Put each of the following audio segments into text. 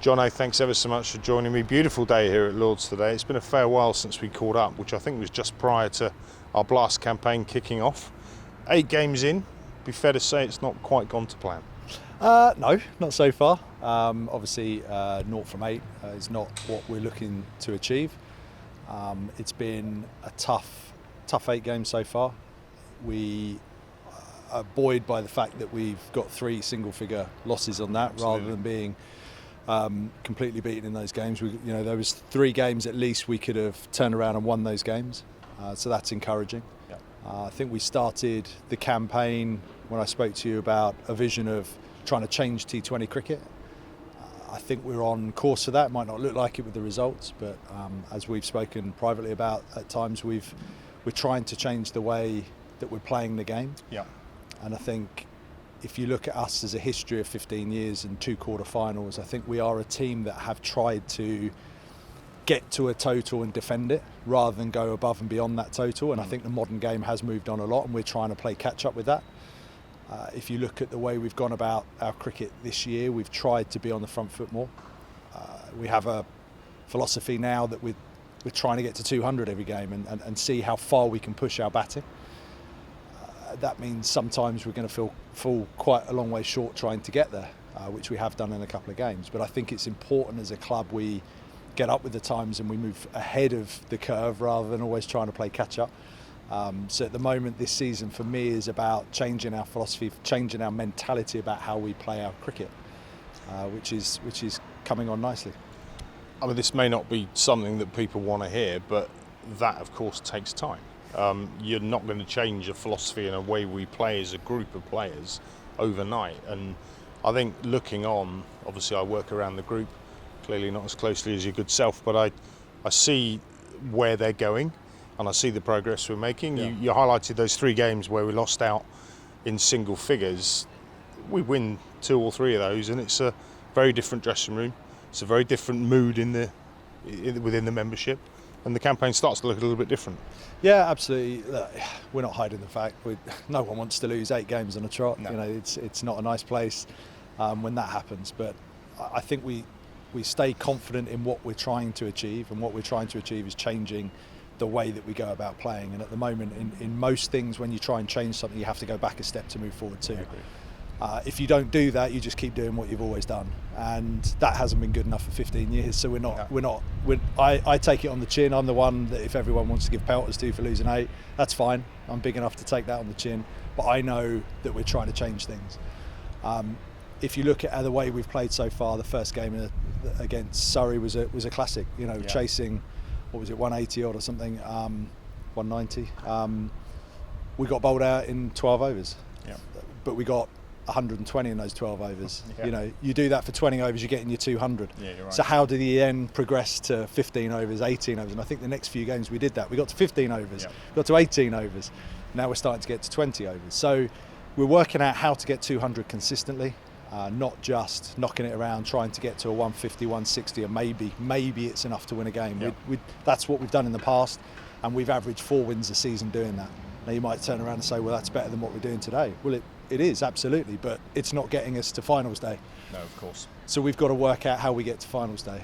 Jono, thanks ever so much for joining me. Beautiful day here at Lord's today. It's been a fair while since we caught up, which I think was just prior to our Blast campaign kicking off. 8 games in, be fair to say it's not quite gone to plan. No, not so far. Obviously, 0 from 8 is not what we're looking to achieve. It's been a tough 8 games so far. We are buoyed by the fact that we've got 3 single-figure losses on that. Absolutely. Rather than being completely beaten in those games. There was 3 games at least we could have turned around and won those games, so that's encouraging. Yeah. I think we started the campaign when I spoke to you about a vision of trying to change T20 cricket. I think we're on course for that. It might not look like it with the results, but as we've spoken privately about at times, we're trying to change the way that we're playing the game. Yeah. And I think if you look at us as a history of 15 years and 2 quarterfinals, I think we are a team that have tried to get to a total and defend it rather than go above and beyond that total. And I think the modern game has moved on a lot, and we're trying to play catch up with that. If you look at the way we've gone about our cricket this year, we've tried to be on the front foot more. We have a philosophy now that we're trying to get to 200 every game and see how far we can push our batting. That means sometimes we're going to fall quite a long way short trying to get there, which we have done in a couple of games. But I think it's important as a club we get up with the times and we move ahead of the curve rather than always trying to play catch up. So at the moment this season for me is about changing our philosophy, changing our mentality about how we play our cricket, which is coming on nicely. I mean, this may not be something that people want to hear, but that of course takes time. You're not going to change a philosophy and a way we play as a group of players overnight. And I think looking on, obviously I work around the group, clearly not as closely as your good self, but I see where they're going and I see the progress we're making. Yeah. You highlighted those 3 games where we lost out in single figures. We win 2 or 3 of those and it's a very different dressing room. It's a very different mood within the membership. And the campaign starts to look a little bit different. Yeah, absolutely. Look, we're not hiding the fact. No one wants to lose 8 games on a trot. No. It's not a nice place when that happens. But I think we stay confident in what we're trying to achieve, and what we're trying to achieve is changing the way that we go about playing. And at the moment, in most things, when you try and change something, you have to go back a step to move forward too. If you don't do that, you just keep doing what you've always done, and that hasn't been good enough for 15 years. So I take it on the chin. I'm the one that if everyone wants to give pelters to for losing 8, that's fine. I'm big enough to take that on the chin, but I know that we're trying to change things. If you look at the way we've played so far, the first game against Surrey was a classic. Chasing, what was it, 180 odd or something, 190. We got bowled out in 12 overs, but we got 120 in those 12 overs. Yeah. You do that for 20 overs, you're getting your 200. Yeah, you're right. So how did he then progress to 15 overs, 18 overs? And I think the next few games we did that. We got to 15 overs, got to 18 overs. Now we're starting to get to 20 overs. So we're working out how to get 200 consistently, not just knocking it around, trying to get to a 150, 160, and maybe it's enough to win a game. Yeah. That's what we've done in the past, and we've averaged 4 wins a season doing that. Now you might turn around and say, well, that's better than what we're doing today. Well, it is, absolutely, but it's not getting us to finals day. No, of course. So we've got to work out how we get to finals day.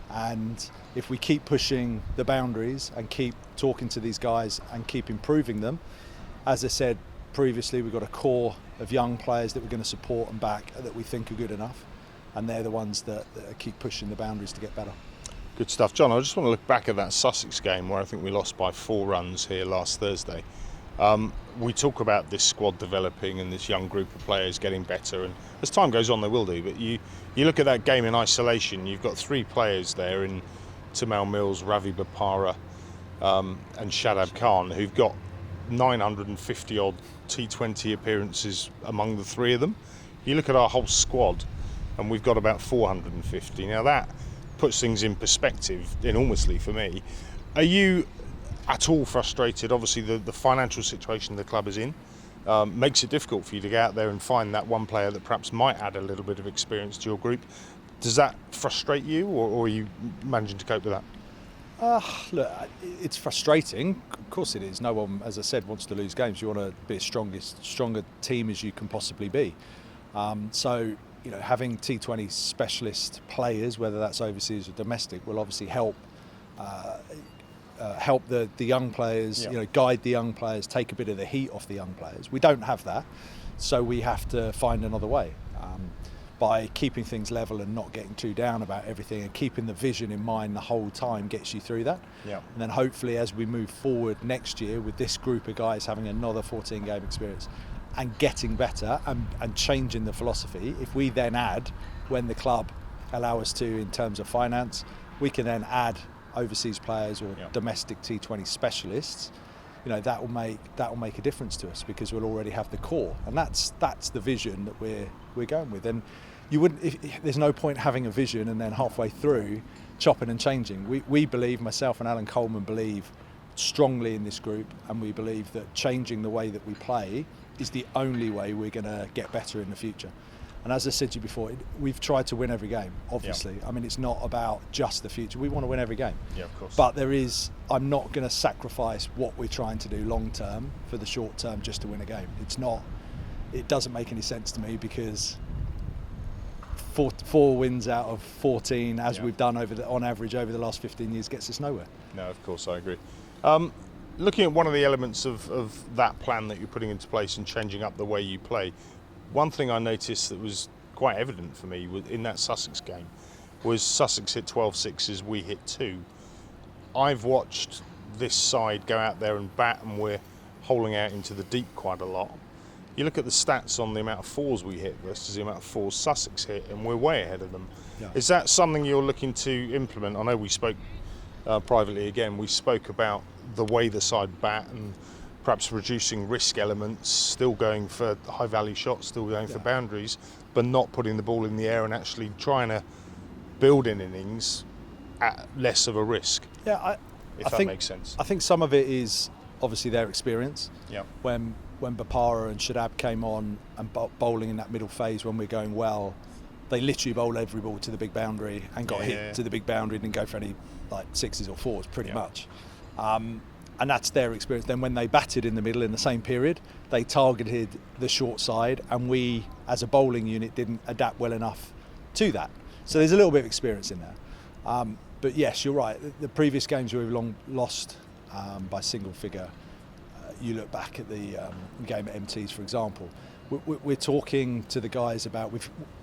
And if we keep pushing the boundaries and keep talking to these guys and keep improving them, as I said previously, we've got a core of young players that we're going to support and back that we think are good enough. And they're the ones that keep pushing the boundaries to get better. Good stuff. John, I just want to look back at that Sussex game where I think we lost by 4 runs here last Thursday. We talk about this squad developing and this young group of players getting better, and as time goes on they will do, but you look at that game in isolation, you've got 3 players there in Tamal Mills, Ravi Bopara and Shadab Khan who've got 950 odd T20 appearances among the 3 of them. You look at our whole squad and we've got about 450. Now that puts things in perspective enormously for me. Are you at all frustrated? Obviously the financial situation the club is in makes it difficult for you to get out there and find that one player that perhaps might add a little bit of experience to your group. Does that frustrate you, or are you managing to cope with that? Look, it's frustrating. Of course it is. No one, as I said, wants to lose games. You want to be as stronger team as you can possibly be. So having T20 specialist players, whether that's overseas or domestic, will obviously help the young players, guide the young players, take a bit of the heat off the young players. We don't have that, so we have to find another way by keeping things level and not getting too down about everything, and keeping the vision in mind the whole time gets you through that. And then hopefully as we move forward next year with this group of guys having another 14 game experience and getting better and changing the philosophy, if we then add, when the club allow us to in terms of finance, we can then add overseas players or domestic T20 specialists, that will make a difference to us, because we'll already have the core, and that's the vision that we're going with. And you wouldn't, there's no point having a vision and then halfway through chopping and changing. We believe, myself and Alan Coleman believe strongly in this group, and we believe that changing the way that we play is the only way we're going to get better in the future. And as I said to you before, we've tried to win every game, obviously. I mean, it's not about just the future. We want to win every game. Of course. But I'm not going to sacrifice what we're trying to do long term for the short term just to win a game. It doesn't make any sense to me, because four wins out of 14, as we've done on average over the last 15 years, gets us nowhere. No, of course, I agree. Looking at one of the elements of that plan that you're putting into place and changing up the way you play, one thing I noticed that was quite evident for me in that Sussex game was Sussex hit 12 sixes, we hit 2. I've watched this side go out there and bat, and we're holing out into the deep quite a lot. You look at the stats on the amount of 4s we hit versus the amount of 4s Sussex hit, and we're way ahead of them. Is that something you're looking to implement? I know we spoke privately again, we spoke about the way the side bat and perhaps reducing risk elements, still going for high value shots, still going for boundaries, but not putting the ball in the air and actually trying to build in innings at less of a risk. I that think, makes sense. I think some of it is obviously their experience. When Bapara and Shadab came on and bowling in that middle phase when we're going well, they literally bowled every ball to the big boundary and got hit to the big boundary and didn't go for any like 6s or 4s pretty much. And that's their experience. Then when they batted in the middle in the same period, they targeted the short side, and we as a bowling unit didn't adapt well enough to that. So there's a little bit of experience in there. But yes, you're right. The previous games where we've long lost by single figure, you look back at the game at MTs, for example, we're talking to the guys about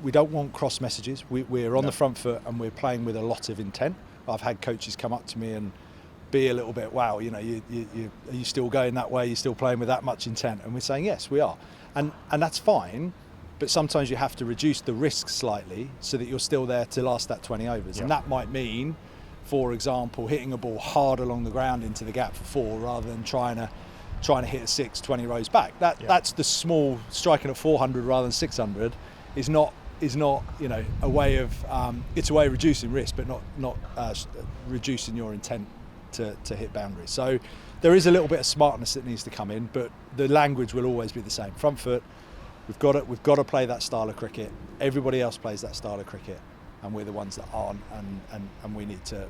we don't want cross messages. We're on the front foot and we're playing with a lot of intent. I've had coaches come up to me and be a little bit, wow, are you still going that way? You're still playing with that much intent? And we're saying, yes, we are. And that's fine, but sometimes you have to reduce the risk slightly so that you're still there to last that 20 overs. And that might mean, for example, hitting a ball hard along the ground into the gap for 4 rather than trying to hit a 6 20 rows back. That's the small, striking at 400 rather than 600 is not a way of it's a way of reducing risk, but not reducing your intent to hit boundaries. So there is a little bit of smartness that needs to come in, but the language will always be the same. Front foot, we've got to play that style of cricket. Everybody else plays that style of cricket, and we're the ones that aren't, and we need to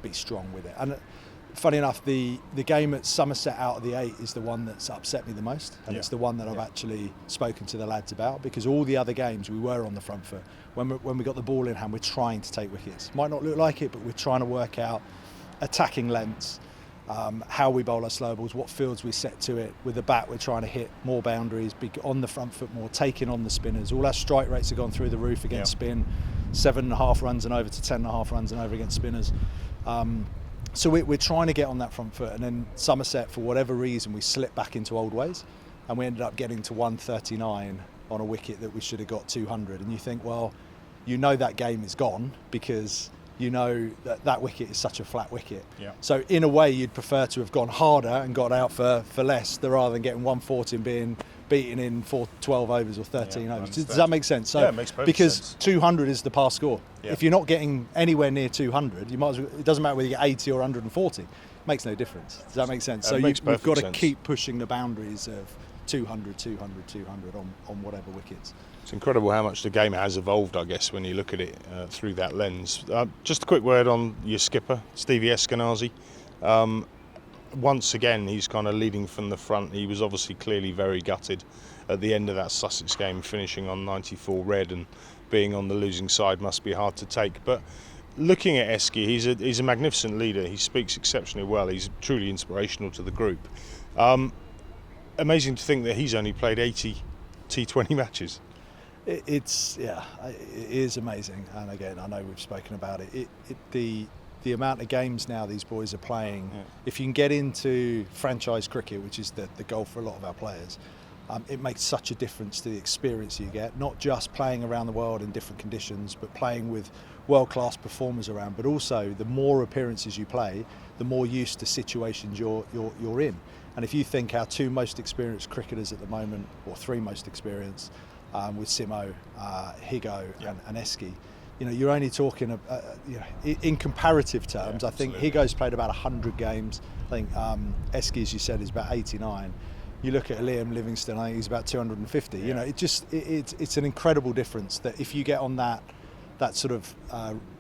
be strong with it. And funny enough, the game at Somerset out of the 8 is the one that's upset me the most, and it's the one that I've actually spoken to the lads about, because all the other games we were on the front foot. When we got the ball in hand, we're trying to take wickets. Might not look like it, but we're trying to work out attacking lengths, how we bowl our slow balls, what fields we set to it. With the bat, we're trying to hit more boundaries, be on the front foot more, taking on the spinners. All our strike rates have gone through the roof against spin, 7.5 runs and over to 10.5 runs and over against spinners. So we're trying to get on that front foot, and then Somerset, for whatever reason, we slipped back into old ways, and we ended up getting to 139 on a wicket that we should have got 200. And you think, well, that game is gone because that wicket is such a flat wicket. So in a way, you'd prefer to have gone harder and got out for less rather than getting 140 and being beaten in 12 overs or 13 overs. Does that make sense? So, it makes perfect because sense. 200 is the pass score. If you're not getting anywhere near 200, you might as well, it doesn't matter whether you get 80 or 140. It makes no difference. Does that make sense? So we've got to keep pushing the boundaries of 200 on whatever wickets. It's incredible how much the game has evolved, I guess, when you look at it through that lens. Just a quick word on your skipper, Stevie Eskenazi. Once again, he's kind of leading from the front. He was obviously clearly very gutted at the end of that Sussex game, finishing on 94 red and being on the losing side must be hard to take. But looking at Eski, he's a magnificent leader. He speaks exceptionally well. He's truly inspirational to the group. Amazing to think that he's only played 80 T20 matches. It is amazing. And again, I know we've spoken about it. The amount of games now these boys are playing, if you can get into franchise cricket, which is the goal for a lot of our players, it makes such a difference to the experience you get, not just playing around the world in different conditions, but playing with world-class performers around, but also the more appearances you play, the more used to situations you're in. And if you think our two most experienced cricketers at the moment, or three most experienced, with Simo, Higo and Eski, you're only talking, in comparative terms. I think Higo's played about 100 games. I think Eski, as you said, is about 89. You look at Liam Livingston, I think he's about 250. Yeah. It's an incredible difference that if you get on that sort of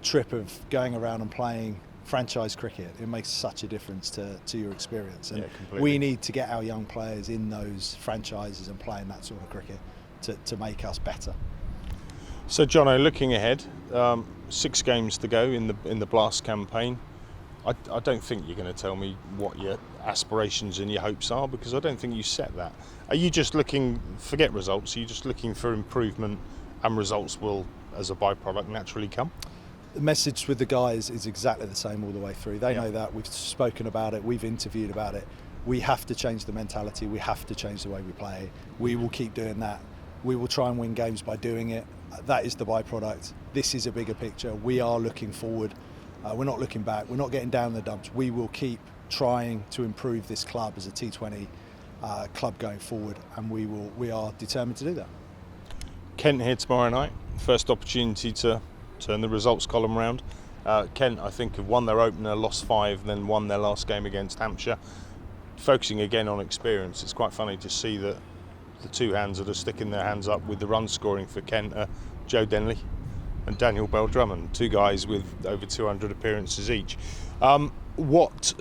trip of going around and playing franchise cricket, it makes such a difference to your experience. And we need to get our young players in those franchises and playing that sort of cricket to make us better. So, Jono, looking ahead, 6 games to go in the Blast campaign. I don't think you're going to tell me what your aspirations and your hopes are, because I don't think you set that. Are you just looking, forget results, are you just looking for improvement, and results will, as a byproduct, naturally come? The message with the guys is exactly the same all the way through. They know that. We've spoken about it. We've interviewed about it. We have to change the mentality. We have to change the way we play. We will keep doing that. We will try and win games by doing it. That is the byproduct. This is a bigger picture. We are looking forward. We're not looking back. We're not getting down in the dumps. We will keep trying to improve this club as a T20 club going forward, and we are determined to do that. Kent here tomorrow night. First opportunity to turn the results column round. Kent, I think, have won their opener, lost 5, then won their last game against Hampshire. Focusing again on experience, it's quite funny to see that the two hands that are sticking their hands up with the run scoring for Kent are Joe Denley and Daniel Bell-Drummond, 2 guys with over 200 appearances each. What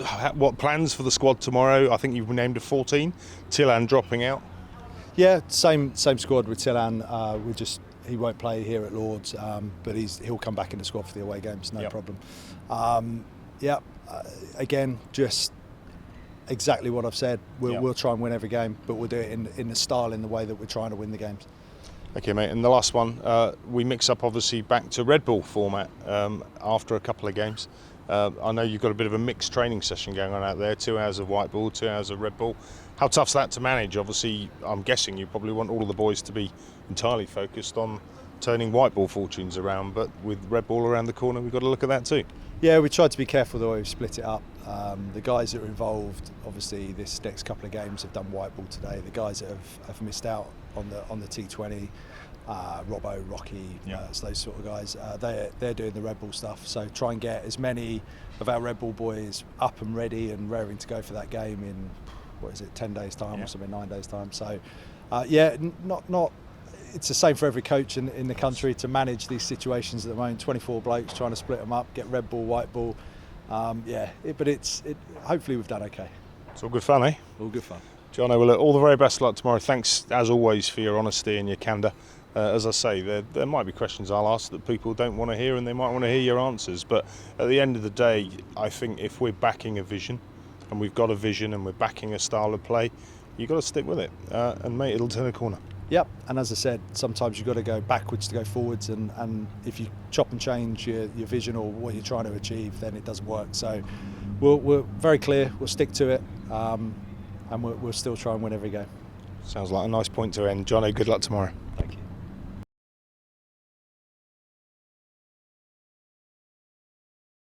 plans for the squad tomorrow? I think you've named a 14. Tillan dropping out. Yeah, same squad with Tillan. He won't play here at Lords, but he'll come back in the squad for the away games, no problem. Again, just exactly what I've said. We'll try and win every game, but we'll do it in the style, in the way that we're trying to win the games. Okay, mate, and the last one, we mix up obviously back to Red Bull format after a couple of games. I know you've got a bit of a mixed training session going on out there, 2 hours of white ball, 2 hours of Red Bull. How tough's that to manage? Obviously, I'm guessing you probably want all of the boys to be entirely focused on turning white ball fortunes around, but with Red Bull around the corner, we've got to look at that too. Yeah, we tried to be careful the way we split it up. The guys that are involved, obviously, this next couple of games have done white ball today. The guys that have missed out on the T20, Robbo, Rocky, it's those sort of guys. They're doing the Red Bull stuff. So try and get as many of our Red Bull boys up and ready and raring to go for that game in 10 days time or something, 9 days time. So not. It's the same for every coach in the country to manage these situations at the moment. 24 blokes trying to split them up, get Red Ball, white ball. But hopefully we've done okay. It's all good fun, eh? All good fun. Jono, well, all the very best of luck tomorrow. Thanks, as always, for your honesty and your candour. As I say, there might be questions I'll ask that people don't want to hear, and they might want to hear your answers. But at the end of the day, I think if we're backing a vision, and we've got a vision, and we're backing a style of play, you've got to stick with it. And mate, it'll turn a corner. Yep, and as I said, sometimes you've got to go backwards to go forwards, and if you chop and change your vision or what you're trying to achieve, then it doesn't work. So we're very clear, we'll stick to it, and we'll still try and win every game. Sounds like a nice point to end. Jono, good luck tomorrow.